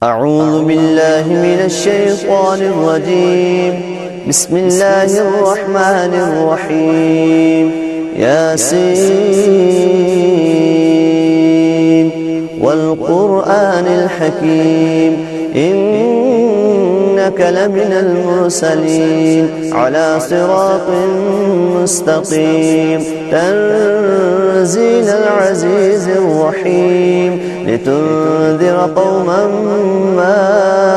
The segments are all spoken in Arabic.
أعوذ بالله من الشيطان الرجيم. بسم الله الرحمن الرحيم. ياسين والقرآن الحكيم إنك لمن المرسلين على صراط مستقيم تنزيل العزيز الرحيم لتنذر قوما ما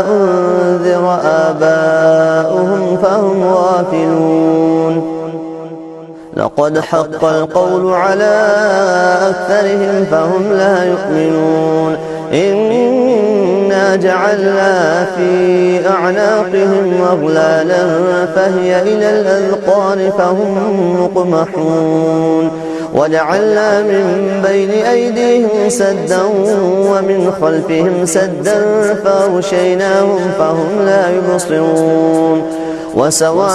أنذر آباؤهم فهم غافلون. لقد حق القول على أكثرهم فهم لا يؤمنون. إنا جعلنا في أعناقهم أغلالا فهي إلى الأذقان فهم مقمحون. وجعلنا من بين أيديهم سدا ومن خلفهم سدا فأغشيناهم فهم لا يبصرون. وسواء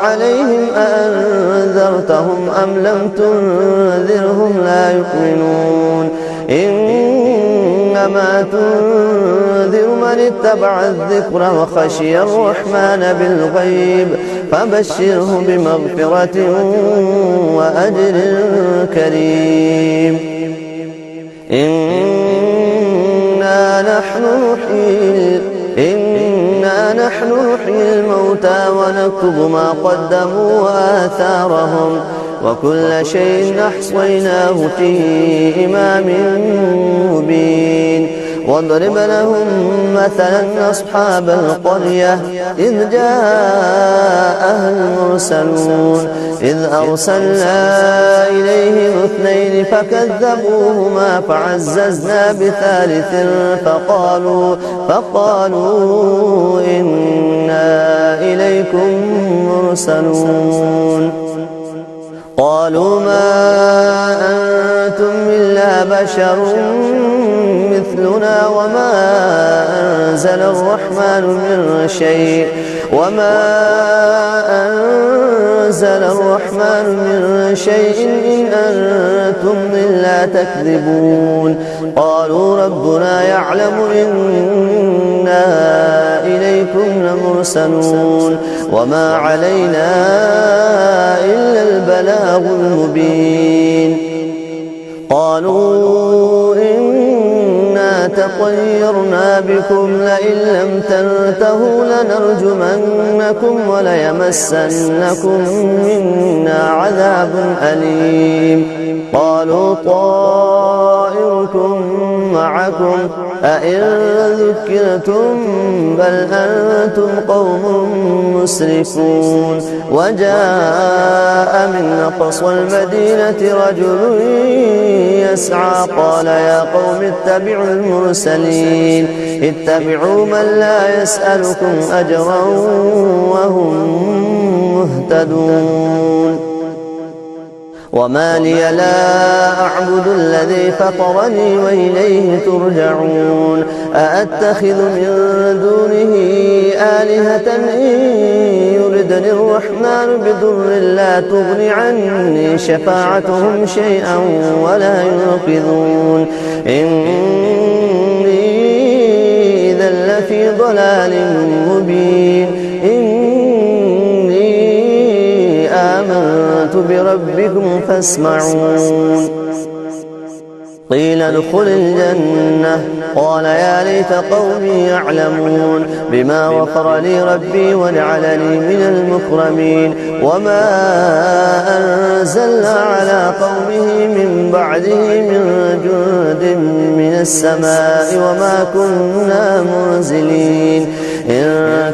عليهم أأنذرتهم أم لم تنذرهم لا يؤمنون. إنما تنذر من اتبع الذكر وخشي الرحمن بالغيب فبشره بمغفرة وأجر كريم. إنا نحن نحيي الموتى ونكتب ما قدموا وآثارهم وكل شيء أحصيناه في إمام مبين. واضرب لهم مثلا أصحاب القرية إذ جاءها المرسلون إذ أرسلنا إليهم اثنين فكذبوهما فعززنا بثالث فقالوا إنا إليكم مرسلون. قالوا ما أنتم إلا بشر مثلنا وما أنزل الرحمن من شيء إن أنتم إلا تكذبون. قالوا ربنا يعلم إنا إليكم لمرسلون وما علينا إلا البلاغ المبين. قالوا إنا تطيرنا بكم لئن لم تنتهوا لنرجمنكم وليمسنكم منا عذاب أليم. قالوا طائركم معكم أئن ذكرتم بل أنتم قوم مسرفون. وجاء من أقصى المدينة رجل يسعى قال يا قوم اتبعوا المرسلين اتبعوا من لا يسألكم أجرا وهم مهتدون. وما لي لا أعبد الذي فطرني وإليه ترجعون. أأتخذ من دونه آلهة إن يردني الرحمن بضر لا تغن عني شفاعتهم شيئا ولا ينقذون. إني إذا لفي ضلال مبين. آمنت بربكم فاسمعون. قيل ادخل الجنة قال يا ليت قومي يعلمون بما غفر لي ربي وجعلني من المكرمين. وما أنزلنا على قومه من بعده من جند من السماء وما كنا منزلين. إن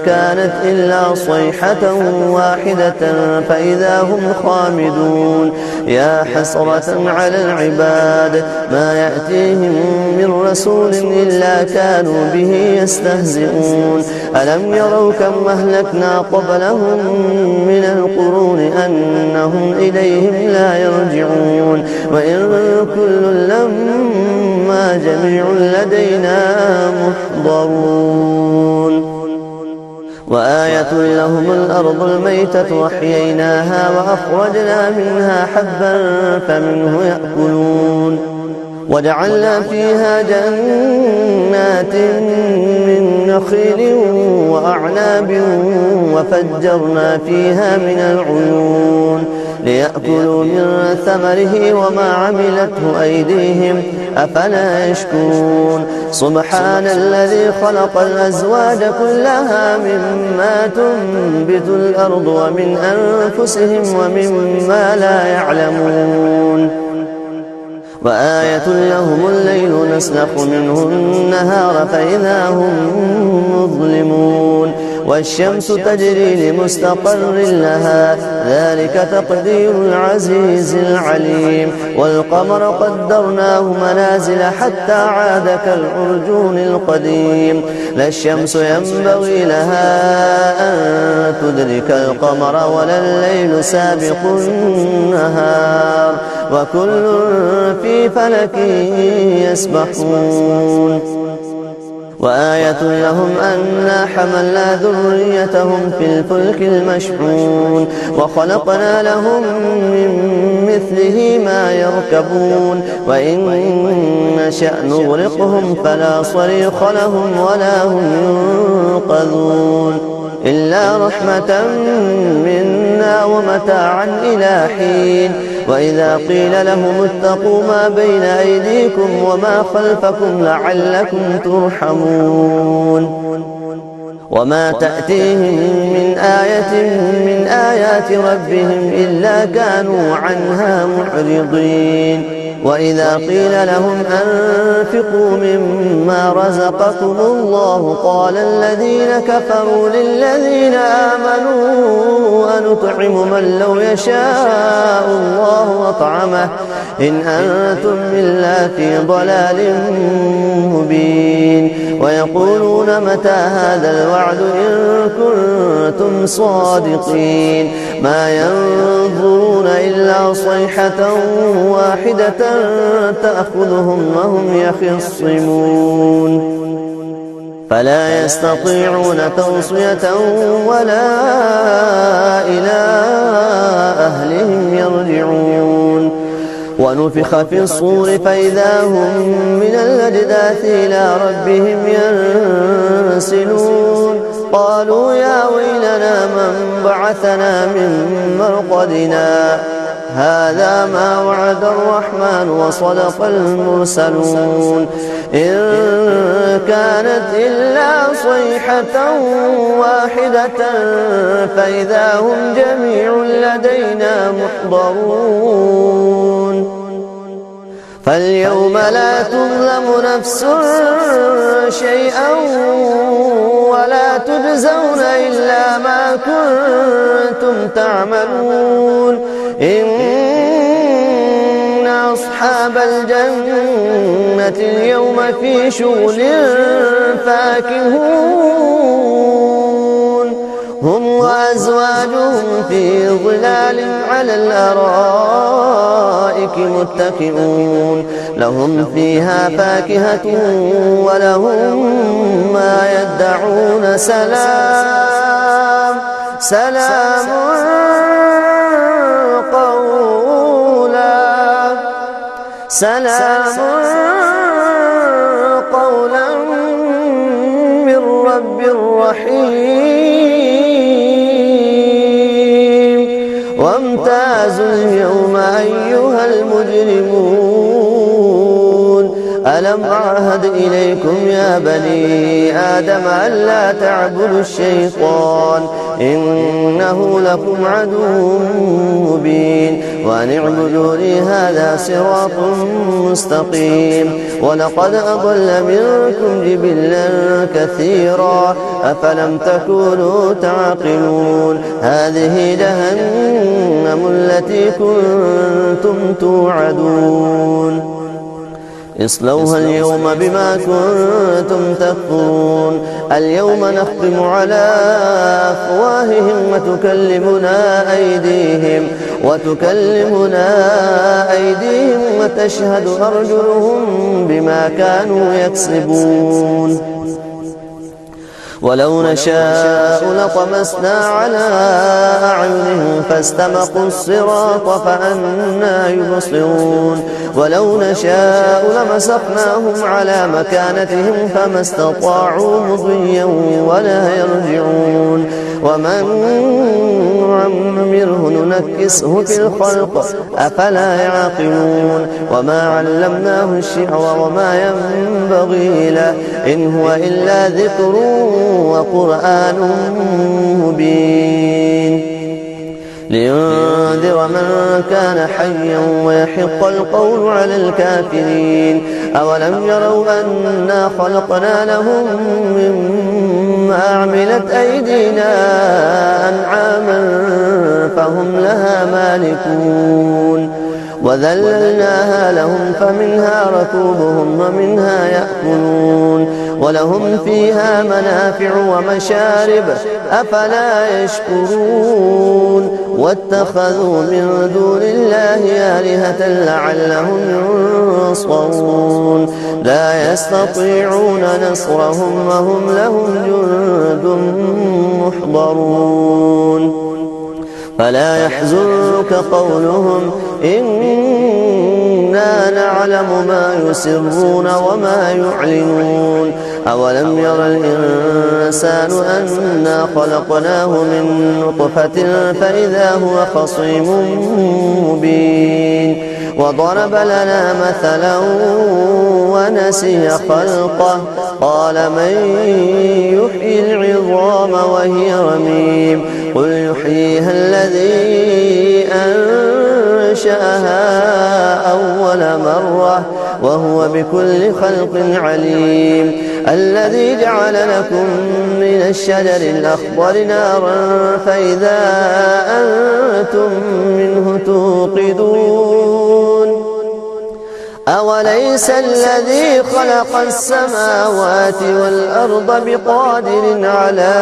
كانت إلا صيحة واحدة فإذا هم خامدون. يا حسرة على العباد ما يأتيهم من رسول إلا كانوا به يستهزئون. ألم يروا كم أهلكنا قبلهم من القرون أنهم إليهم لا يرجعون. وإن كل لما جميع لدينا محضرون. وآية لهم الأرض الميتة وأحييناها وأخرجنا منها حبا فمنه يأكلون وجعلنا فيها جنات من نخيل وأعناب وفجرنا فيها من العيون ليأكلوا من ثمره وما عملته أيديهم أفلا يشكرون سبحان الذي خلق الأزواج كلها مما تنبت الأرض ومن أنفسهم ومما لا يعلمون وآية لهم الليل نسلخ منه النهار فإذا هم مظلمون والشمس تجري لمستقر لها ذلك تقدير العزيز العليم والقمر قدرناه منازل حتى عاد كالعرجون القديم لا الشمس ينبغي لها أن تدرك القمر ولا الليل سابق النهار وكل في فلك يسبحون وآية لهم أنا حملنا ذريتهم في الفلك المشحون وخلقنا لهم من مثله ما يركبون وإن نشأ نغرقهم فلا صريخ لهم ولا هم ينقذون إلا رحمة منا ومتاعا إلى حين وإذا قيل لهم اتقوا ما بين أيديكم وما خلفكم لعلكم ترحمون وما تأتيهم من آية من آيات ربهم إلا كانوا عنها معرضين وإذا قيل لهم أنفقوا مما رزقكم الله قال الذين كفروا للذين آمنوا أنطعم من لو يشاء الله أطعمه إن أنتم إلا في ضلال مبين ويقولون متى هذا الوعد إن كنتم صادقين ما ينظرون إلا صيحة واحدة تأخذهم وهم يخصمون فلا يستطيعون توصية ولا إلى أهلهم يرجعون ونفخ في الصور فإذا هم من الأجداث إلى ربهم ينسلون قالوا يا ويلنا من بعثنا من مرقدنا هذا ما وعد الرحمن وصدق المرسلون إن كانت إلا صيحة واحدة فإذا هم جميع لدينا محضرون فاليوم لا تظلم نفس شيئا ولا تجزون إلا ما كنتم تعملون إن أصحاب الجنة اليوم في شغل فاكهون هم وأزواجهم في ظلال على الأرائك متكئون لهم فيها فاكهة ولهم ما يدعون سلام سلام قولا من رب رحيم وامتازوا اليوم أيها المجرمون ألم أعهد إليكم يا بني آدم ألا تعبدوا الشيطان إنه لكم عدو مبين وأن اعبدوني هذا صراط مستقيم ولقد أضل منكم جبلا كثيرا أفلم تكونوا تعقلون هذه جهنم التي كنتم توعدون اصلوها اليوم بما كنتم تكفرون اليوم نختم على أفواههم وتكلمنا أيديهم وتشهد أرجلهم بما كانوا يكسبون ولو نشاء لطمسنا على أعينهم فاستبقوا الصراط فأنى يبصرون ولو نشاء لمسخناهم على مكانتهم فما استطاعوا مضيا ولا يرجعون ومن نعمره ننكسه في الخلق أفلا يعقلون وما علمناه الشعر وما ينبغي له إن هو إلا ذكر وقرآن مبين لينذر من كان حيا ويحق القول على الكافرين أولم يروا أنا خلقنا لهم مما عملت أيدينا أنعاما فهم لها مالكون وذللناها لهم فمنها ركوبهم ومنها يأكلون ولهم فيها منافع ومشارب أفلا يشكرون واتخذوا من دون الله آلهة لعلهم ينصرون لا يستطيعون نصرهم وهم لهم جند محضرون فلا يحزنك قولهم إنا نعلم ما يسرون وما يعلنون أولم ير الإنسان أنا خلقناه من نطفة فإذا هو خصيم مبين وضرب لنا مثلا ونسي خلقه قال من يحيي العظام وهي رميم قل يحييها الذي أنشأها أول مرة وهو بكل خلق عليم الذي جعل لكم من الشجر الأخضر نارا فإذا أنتم منه توقدون أوليس الذي خلق السماوات والأرض بقادر على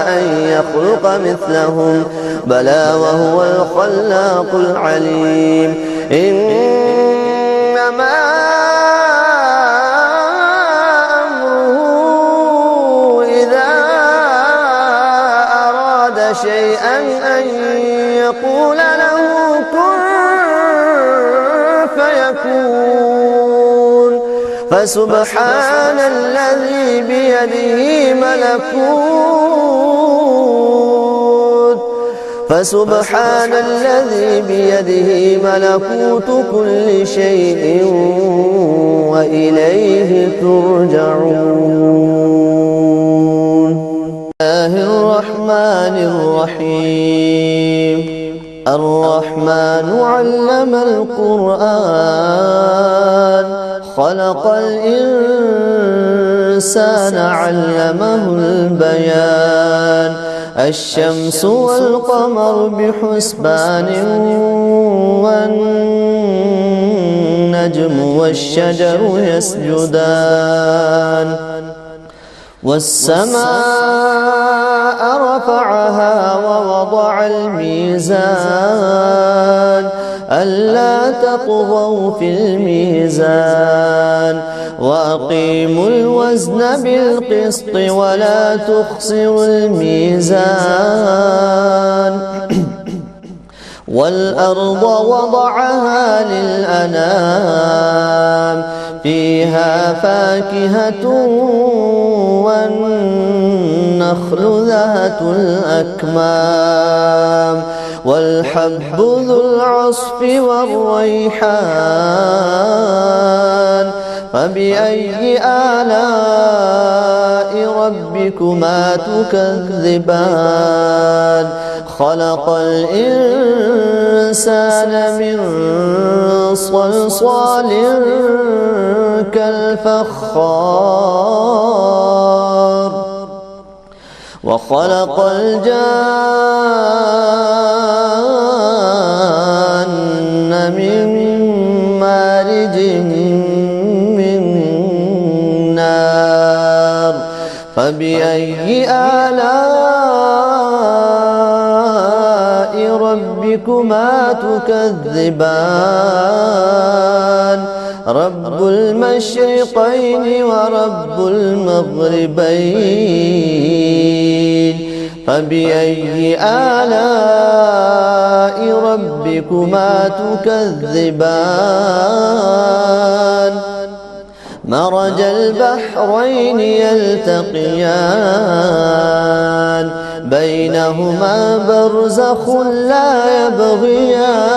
أن يخلق مثلهم بلى وهو الخلاق العليم إنما أمره إذا أراد شيئا أن يقول له كن فيكون فسبحان الذي بيده ملكوت كل شيء وإليه ترجعون الله الرحمن الرحيم الرحمن علم القرآن خلق الإنسان علمه البيان الشمس والقمر بحسبان والنجم والشجر يسجدان والسماء رفعها ووضع الميزان ألا تطغوا في الميزان وأقيموا الوزن بالقسط ولا تخسروا الميزان والأرض وضعها للأنام فيها فاكهة والنخل ذات الأكمام والحب ذو العصف والريحان فبأي آلاء ربكما تكذبان خلق الإنسان من صلصال كالفخار وخلق الجان من مارج من نار فبأي آلاء ربكما تكذبان رب المشرقين ورب المغربين فبأي آلاء ربكما تكذبان مرج البحرين يلتقيان بينهما برزخ لا يبغيان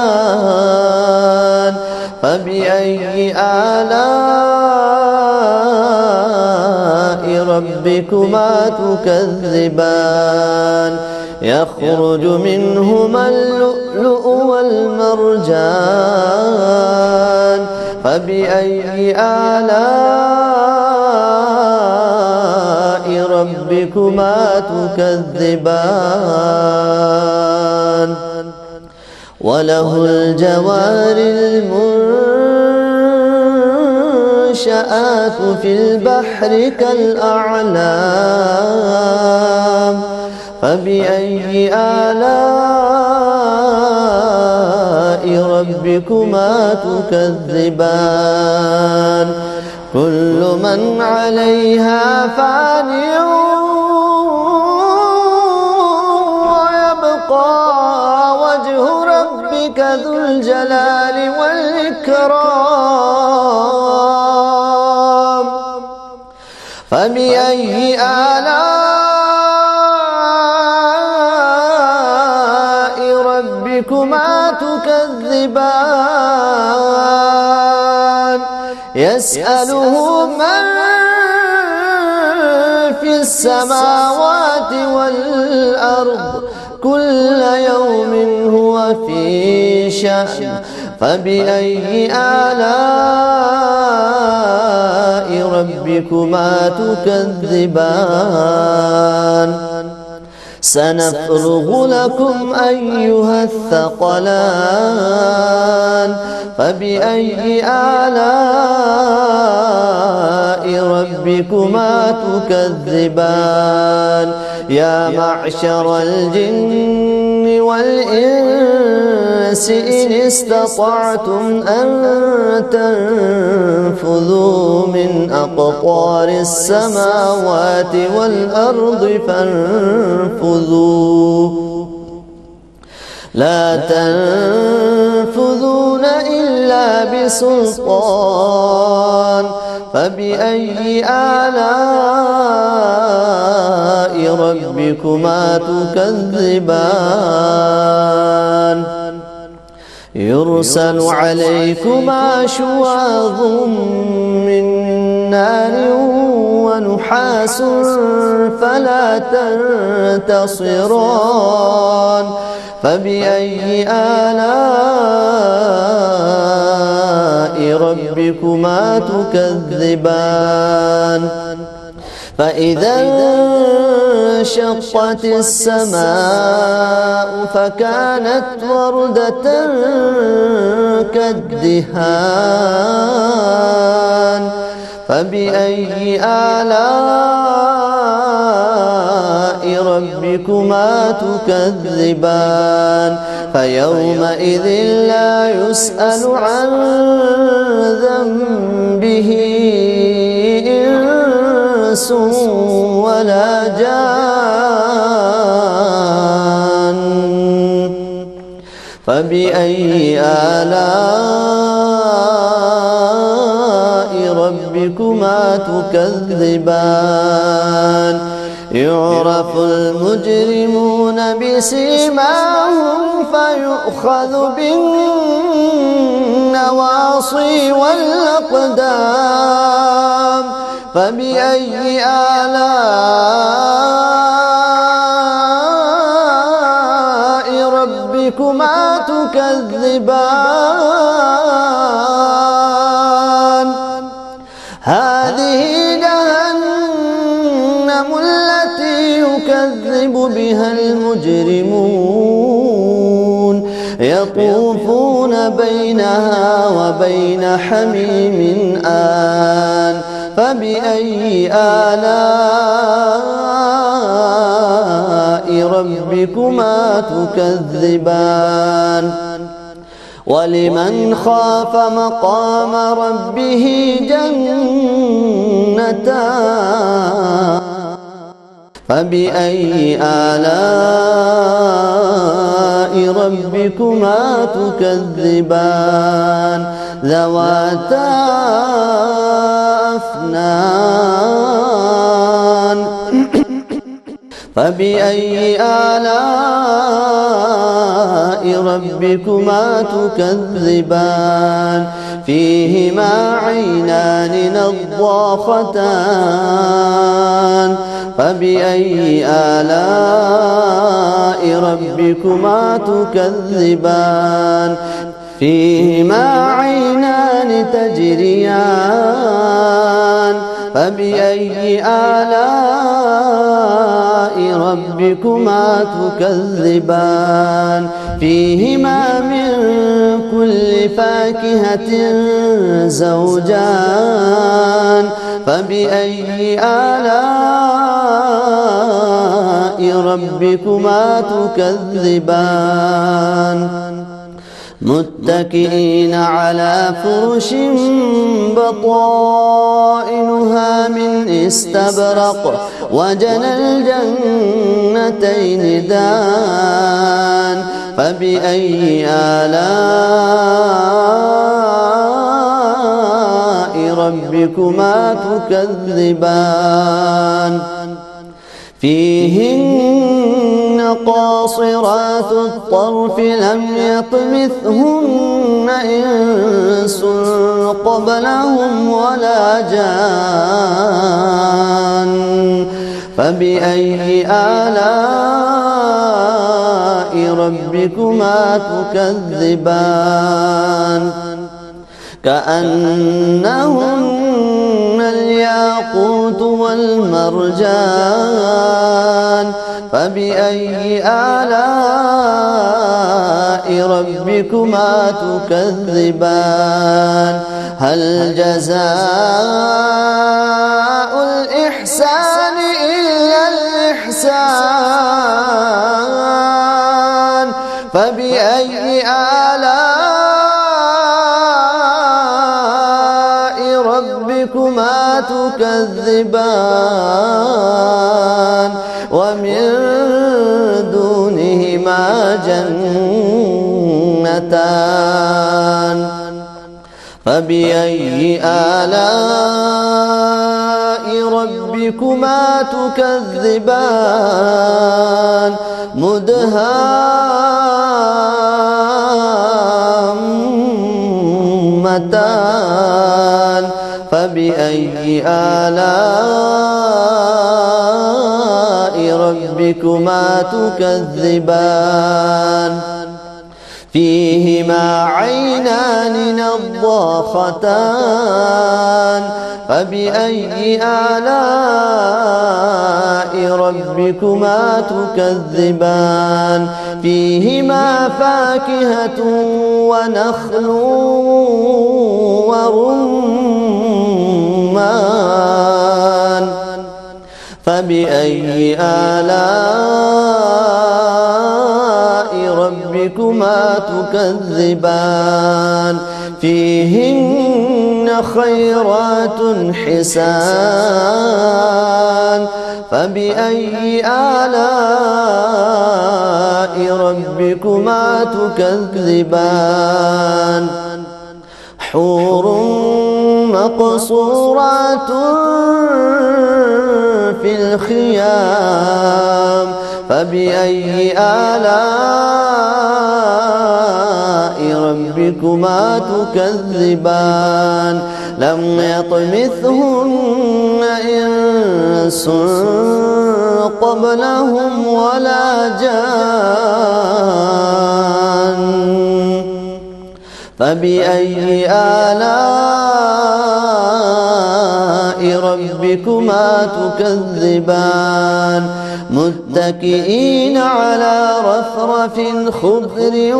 فبأي آلاء ربكما تكذبان يخرج منهما اللؤلؤ والمرجان فبأي آلاء ربكما تكذبان وله الجوار المنشآت في البحر كالأعلام فبأي آلاء ربكما تكذبان كل من عليها فان ويبقى وجه ربك ذو الجلال والإكرام فبأي آلاء ربكما تكذبان يسأله من في السماوات والأرض كل يوم هو في شأن فبأي آلاء ربكما تكذبان سنفرغ لكم أيها الثقلان فبأي آلاء ربكما تكذبان يا معشر الجن والإنس إن استطعتم أن تنفذوا من أقطار السماوات والأرض فانفذوا لا تنفذون إلا بسلطان فبأي آلاء ربكما تكذبان يرسل عليكما شواظ من نار ونحاس فلا تنتصران فبأي آلاء ربكما تكذبان فإذا انشقت السماء فكانت وردة كالدهان فبأي آلاء ربكما تكذبان فيومئذ لا يسأل عن ذنبه إنس ولا جان فبأي آلاء ربكما تكذبان يعرف المجرمون بسيماهم فيؤخذ بالنواصي والأقدام فبأي آلاء ربكما تكذبان هذه جهنم التي يكذب بها المجرمون يطوفون بينها وبين حميم آن فبأي آلاء ربكما تكذبان ولمن خاف مقام ربه جنتان فبأي آلاء ربكما تكذبان ذواتا أفنان فبأي آلاء ربكما تكذبان فيهما عينان نضاختان فبأي آلاء ربكما تكذبان فيهما عينان تجريان فبأي آلاء ربكما تكذبان فيهما من كل فاكهة زوجان فبأي آلاء ربكما تكذبان متكئين على فرش بطائنها من استبرق وجنى الجنتين دان فبأي آلاء ربكما تكذبان فيهن قاصرات الطرف لم يطمثهن إنس قبلهم ولا جان فبأي آلاء ربكما تكذبان كأنهن الياقوت والمرجان فبأي آلاء ربكما تكذبان هل جزاء الإحسان إلا الإحسان فبأي آلاء ربكما تكذبان ومن دونهما جنتان فبأي آلاء ربكما تكذبان مدهامتان فبأي آلاء ربكما تكذبان فيهما عينان نضاختان فبأي آلاء ربكما تكذبان فيهما فاكهة ونخل ورمان فبأي آلاء ربكما تكذبان فيهن خيرات حسان فبأي آلاء ربكما تكذبان حور مقصورات في الخيام فبأي آلاء ربكما تكذبان لم يطمثهن إنس قبلهم ولا جان فبأي آلاء ربكما تكذبان متكئين على رفرف خضر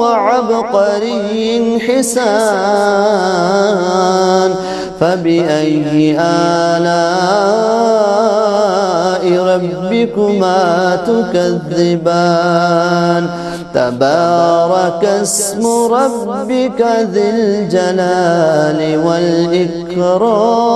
وعبقري حسان فبأي آلاء ربكما تكذبان تبارك اسم ربك ذي الجلال والإكرام.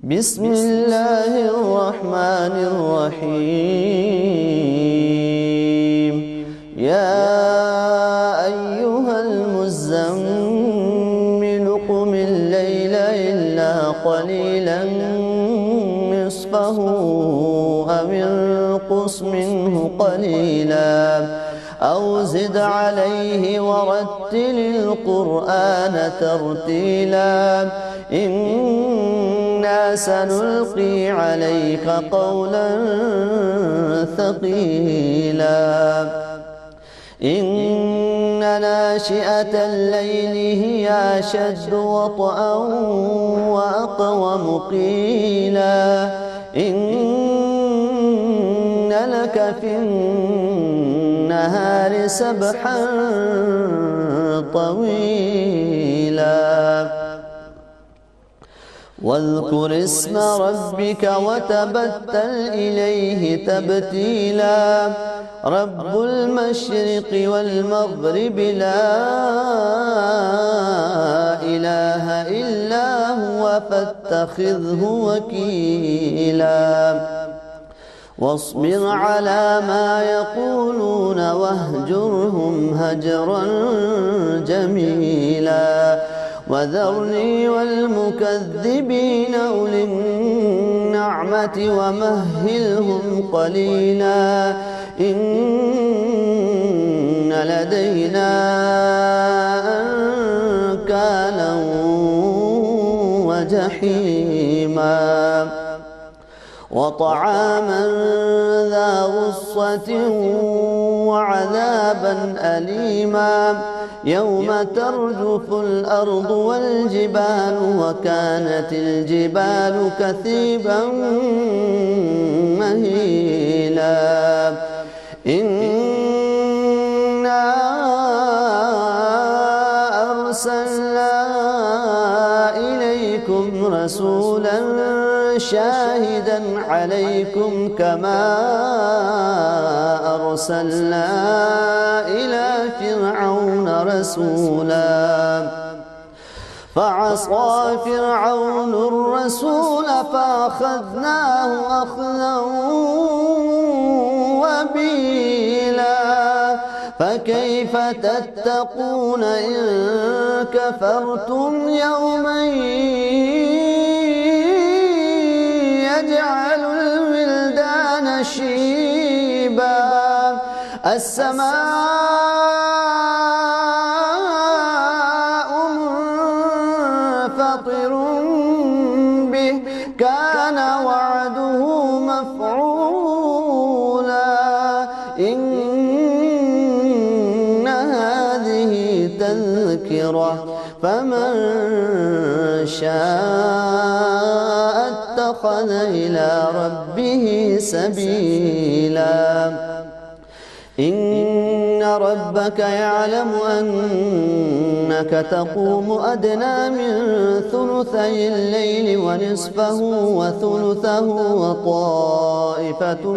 بسم الله الرحمن الرحيم. يا أيها المزمل قم الليل إلا قليلا نصفه أو انقص منه قليلا أو زد عليه ورتل القرآن ترتيلا إنا سنلقي عليك قولا ثقيلا إن ناشئة الليل هي أشد وطئا وأقوم قيلا إن لك في النهار سبحا طويلا واذكر اسم ربك وتبتل إليه تبتيلا رب المشرق والمغرب لا إله إلا هو فاتخذه وكيلا واصبر على ما يقولون واهجرهم هجرا جميلا وذرني والمكذبين أولي النعمة ومهلهم قليلا إن لدينا أنكالا وجحيما وطعاما ذا غصة وعذابا أليما يوم ترجف الأرض والجبال وكانت الجبال كثيبا مهيلا إنا أرسلنا إليكم رسولا شاهدا عليكم كما أرسلنا إلى فرعون رسولا فعصى فرعون الرسول فأخذناه أخذا وبيلا فكيف تتقون إن كفرتم يوما يجعل الولدان شيبا السماء منفطر به كان وعده مفعولا إن هذه تذكرة فمن شاء اتخذ إلى ربه سبيلا إن ربك يعلم أنك تقوم أدنى من ثلثي الليل ونصفه وثلثه وطائفة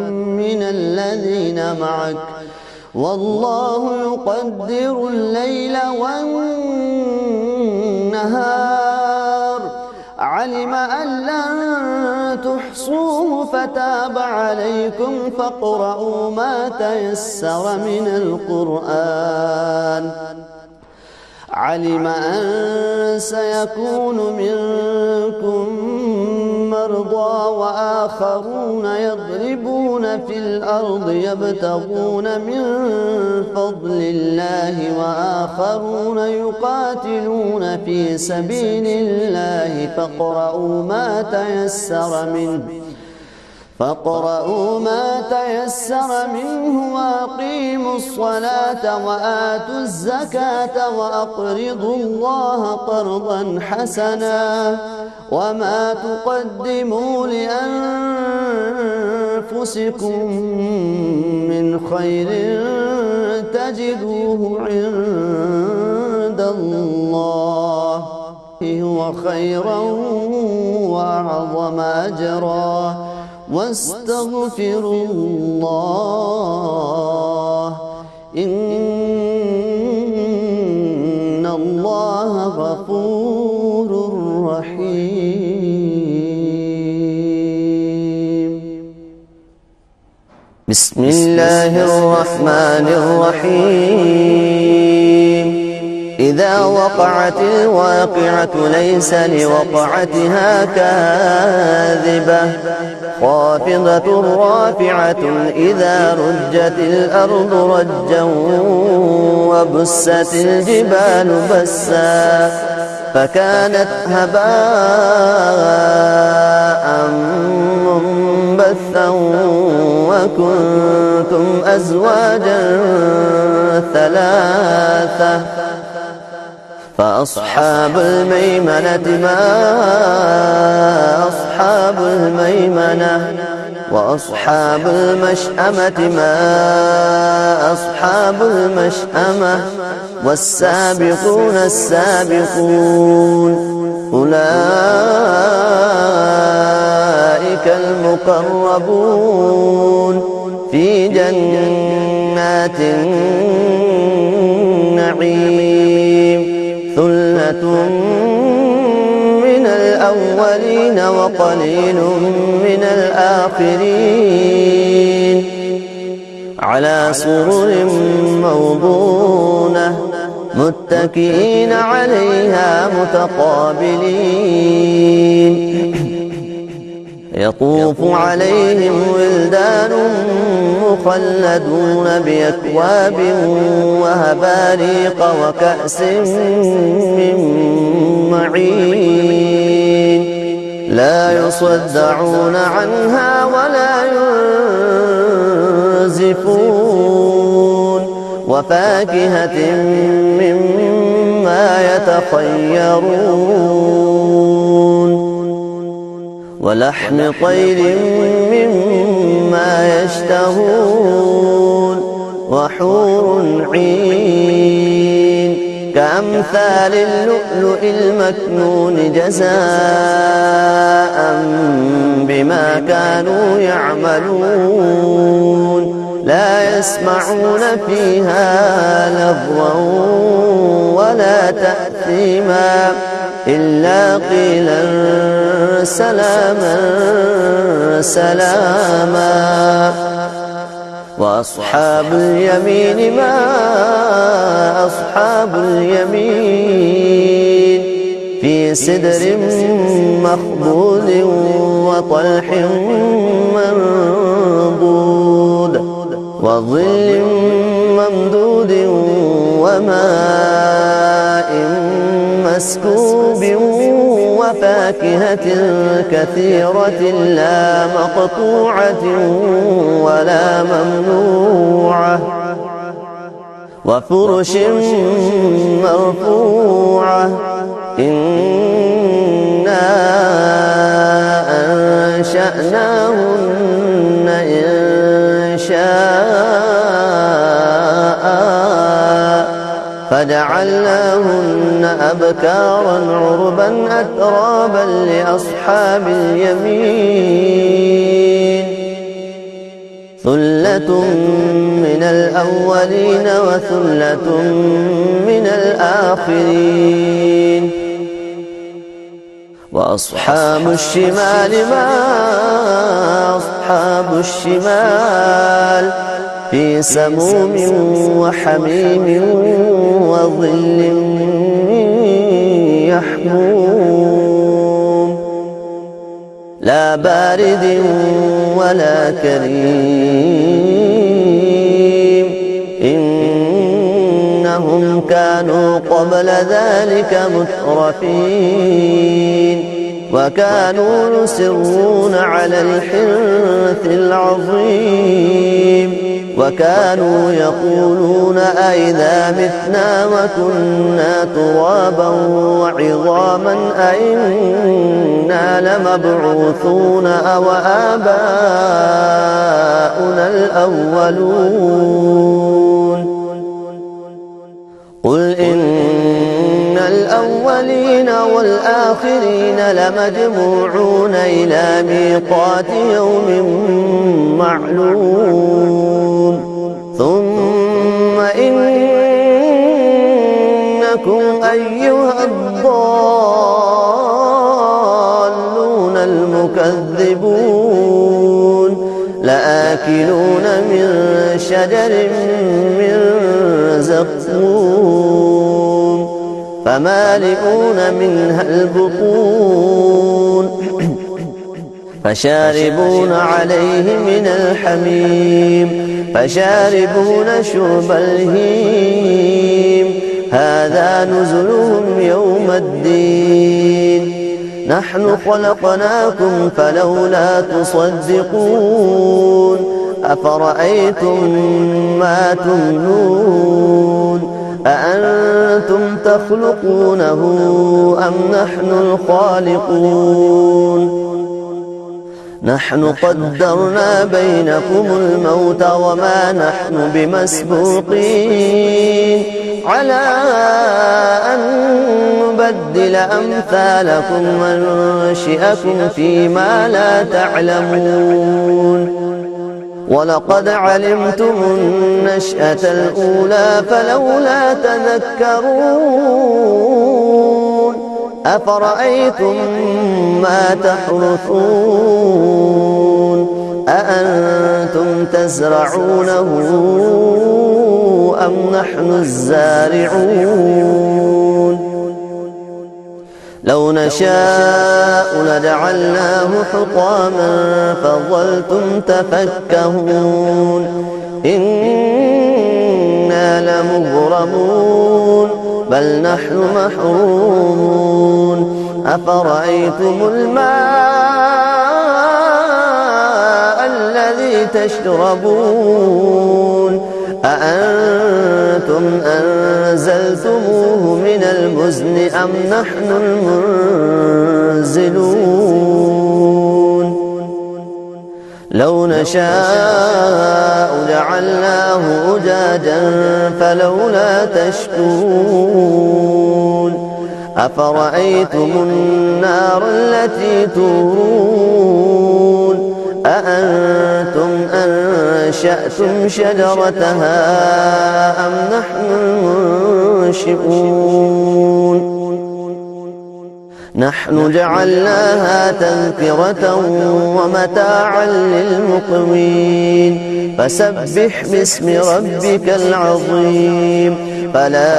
من الذين معك والله يقدر الليل والنهار علم أن لن تحصوه فتاب عليكم فاقرؤوا ما تيسر من القرآن. علم أن سيكون منكم مرضى وآخرون يضربون في الأرض يبتغون من فضل الله وآخرون يقاتلون في سبيل الله فاقرؤوا ما تيسر منه وأقيموا الصلاة وآتوا الزكاة وأقرضوا الله قرضا حسنا وما تقدموا لأنفسكم من خير تجدوه عند الله هو خيرا وأعظم أجرا واستغفروا الله إن الله غفور رحيم. بسم الله الرحمن الرحيم. إذا وقعت الواقعة ليس لوقعتها كاذبة خافضة رافعة إذا رجت الأرض رجا وبست الجبال بسا فكانت هباء منبثا وكنتم أزواجا ثلاثة فأصحاب الميمنة ما أصحاب الميمنة وأصحاب المشأمة ما أصحاب المشأمة والسابقون السابقون أولئك المقربون في جنات النعيم ثلة من الأولين وقليل من الآخرين على سرر موضونة متكئين عليها متقابلين يطوف عليهم ولدان مخلدون بأكواب وهباريق وكأس من معين لا يصدعون عنها ولا ينزفون وفاكهة مما يتخيرون ولحم طير مما يشتهون وحور عين كأمثال اللؤلؤ المكنون جزاء بما كانوا يعملون لا يسمعون فيها لغوا ولا تأثيما إلا قيلا سلاما سلاما وأصحاب اليمين ما أصحاب اليمين في سدر مخضود وطلح منضود وظل ممدود وماء مسكوب وفاكهة كثيرة لا مقطوعة ولا ممنوعة وفرش مرفوعة إنا أنشأناهن إنشاء فجعلناهن أبكارا عربا أترابا لأصحاب اليمين ثلة من الأولين وثلة من الآخرين وأصحاب الشمال ما أصحاب الشمال في سموم وحميم وظل يحموم لا بارد ولا كريم إنهم كانوا قبل ذلك مترفين وكانوا يصرون على الحنث العظيم وكانوا يقولون أئذا متنا وكنا ترابا وعظاما أئنا لمبعوثون أو آباؤنا الأولون قل إن الأولين والآخرين لمجموعون إلى ميقات يوم معلوم ثم إنكم أيها الضالون المكذبون لآكلون من شجر من زقوم فمالئون منها البطون فشاربون عليه من الحميم فشاربون شرب الهيم هذا نزلهم يوم الدين نحن خلقناكم فلولا تصدقون أفرأيتم ما تمنون أأنتم تخلقونه أم نحن الخالقون نحن قدرنا بينكم الموت وما نحن بمسبوقين على أن نبدل أمثالكم وننشئكم فيما لا تعلمون ولقد علمتم النشأة الأولى فلولا تذكرون أفرأيتم ما تحرثون أأنتم تزرعونه أم نحن الزارعون لو نشاء لجعلناه حطاما فظلتم تفكهون إنا لمغرمون بل نحن محرومون أفرأيتم الماء الذي تشربون أأنتم أنزلتموه من المزن أم نحن المنزلون لو نشاء جعلناه أجاجا فلولا تشكرون أفرأيتم النار التي تورون أأنتم أنشأتم شجرتها أم نحن المنشئون نحن جعلناها تذكرة ومتاعا للمقوين فسبح باسم ربك العظيم فلا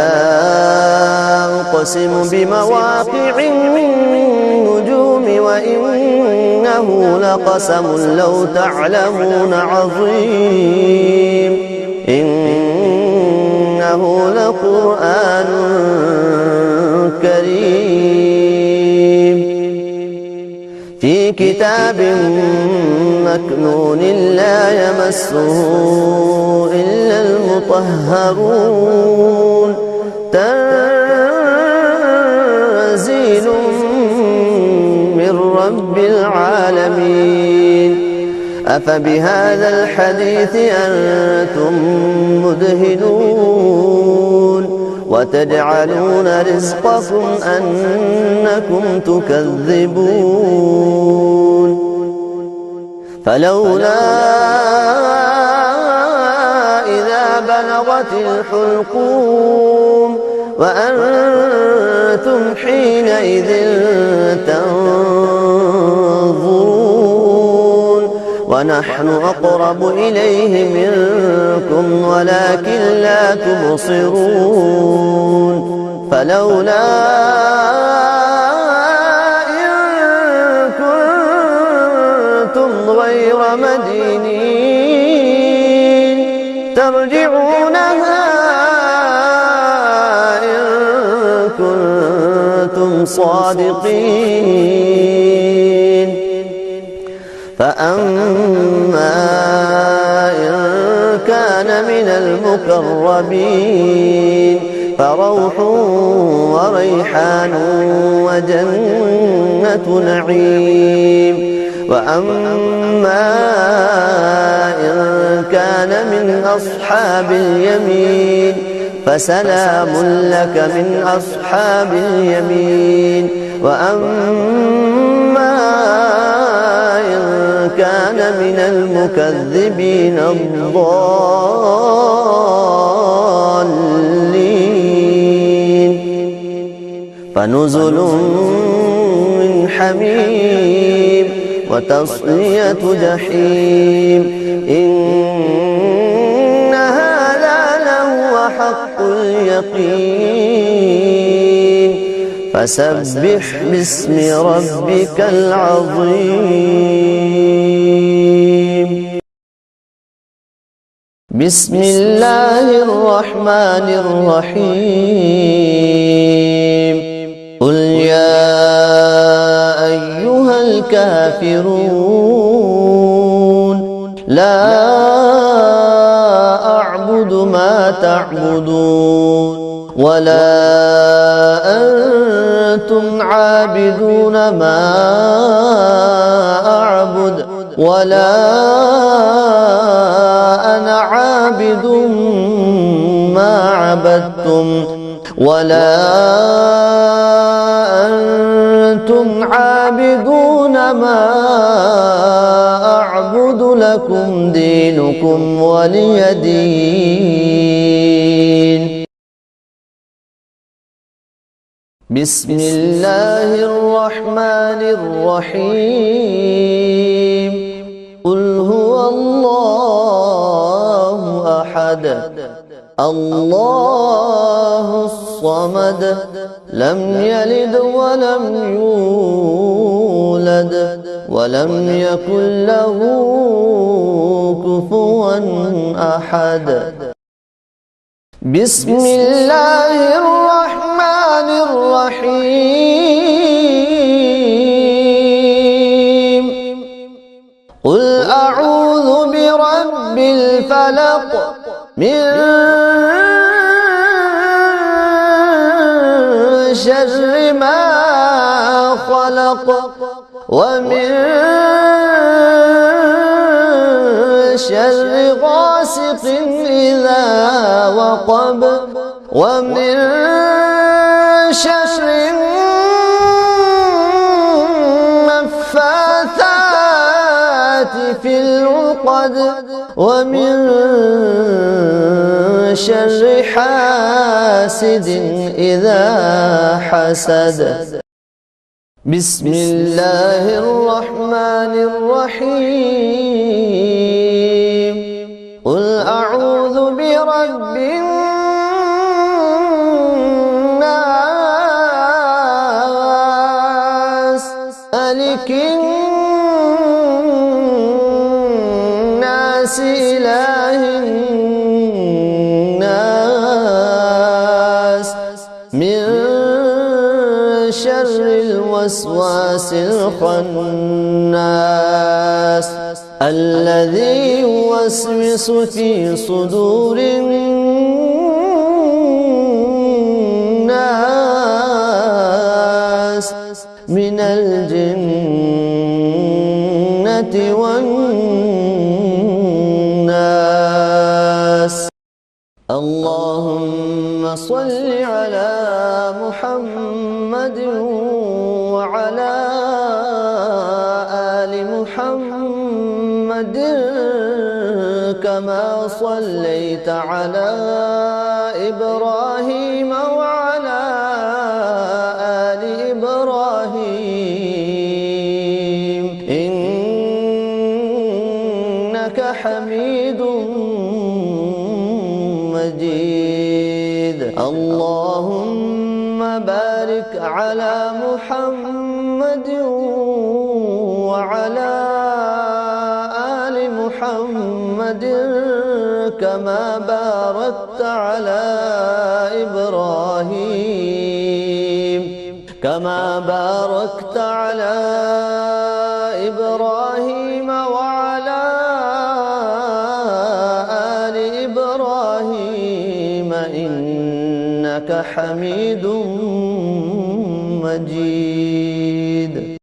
أقسم بمواقع النجوم وإنه لقسم لو تعلمون عظيم إنه لقرآن كريم في كتاب مكنون لا يمسه إلا المطهرون تنزيل من رب العالمين أفبهذا الحديث أنتم مدهنون وتجعلون رزقكم أنكم تكذبون فلولا إذا بلغت الحلقوم وأنتم حينئذ تنظرون ونحن أقرب إليه منكم ولكن لا تبصرون فلولا إن كنتم غير مدينين ترجعونها إن كنتم صادقين فأما إن كان من المقربين فروح وريحان وجنة نعيم وأما إن كان من أصحاب اليمين فسلام لك من أصحاب اليمين وأما إن كان من المكذبين الضالين فنزل من حميم وتصلية جحيم إن هذا لهو حق اليقين فسبح باسم ربك العظيم بسم الله الرحمن الرحيم قل يا أيها الكافرون لا أعبد ما تعبدون ولا أنتم عابدون ما أعبد ولا أنا عابد ما عبدتم ولا أنتم عابدون ما أعبد لكم دينكم ولي دين بسم الله الرحمن الرحيم قل هو الله أحد الله الصمد لم يلد ولم يولد ولم يكن له كفوا أحد بسم الله الرحمن الرحيم قل أعوذ برب الفلق من شر ما خلق ومن شر غاسق إذا وقب ومن شر النفاثات في العقد ومن شر حاسد إذا حسد بسم الله الرحمن الرحيم قل أعوذ برب الناس ملك الناس إله الناس من شر الوسواس الخناس الذي يوسوس في صدور الناس من الجنة والناس اللهم صل على محمد وعلى آل محمد كما صليت على إبراهيم وعلى إنك حميد مجيد. اللهم بارك على محمد وعلى آل محمد كما باركت على إبراهيم وعلى آل إبراهيم إنك حميد مجيد.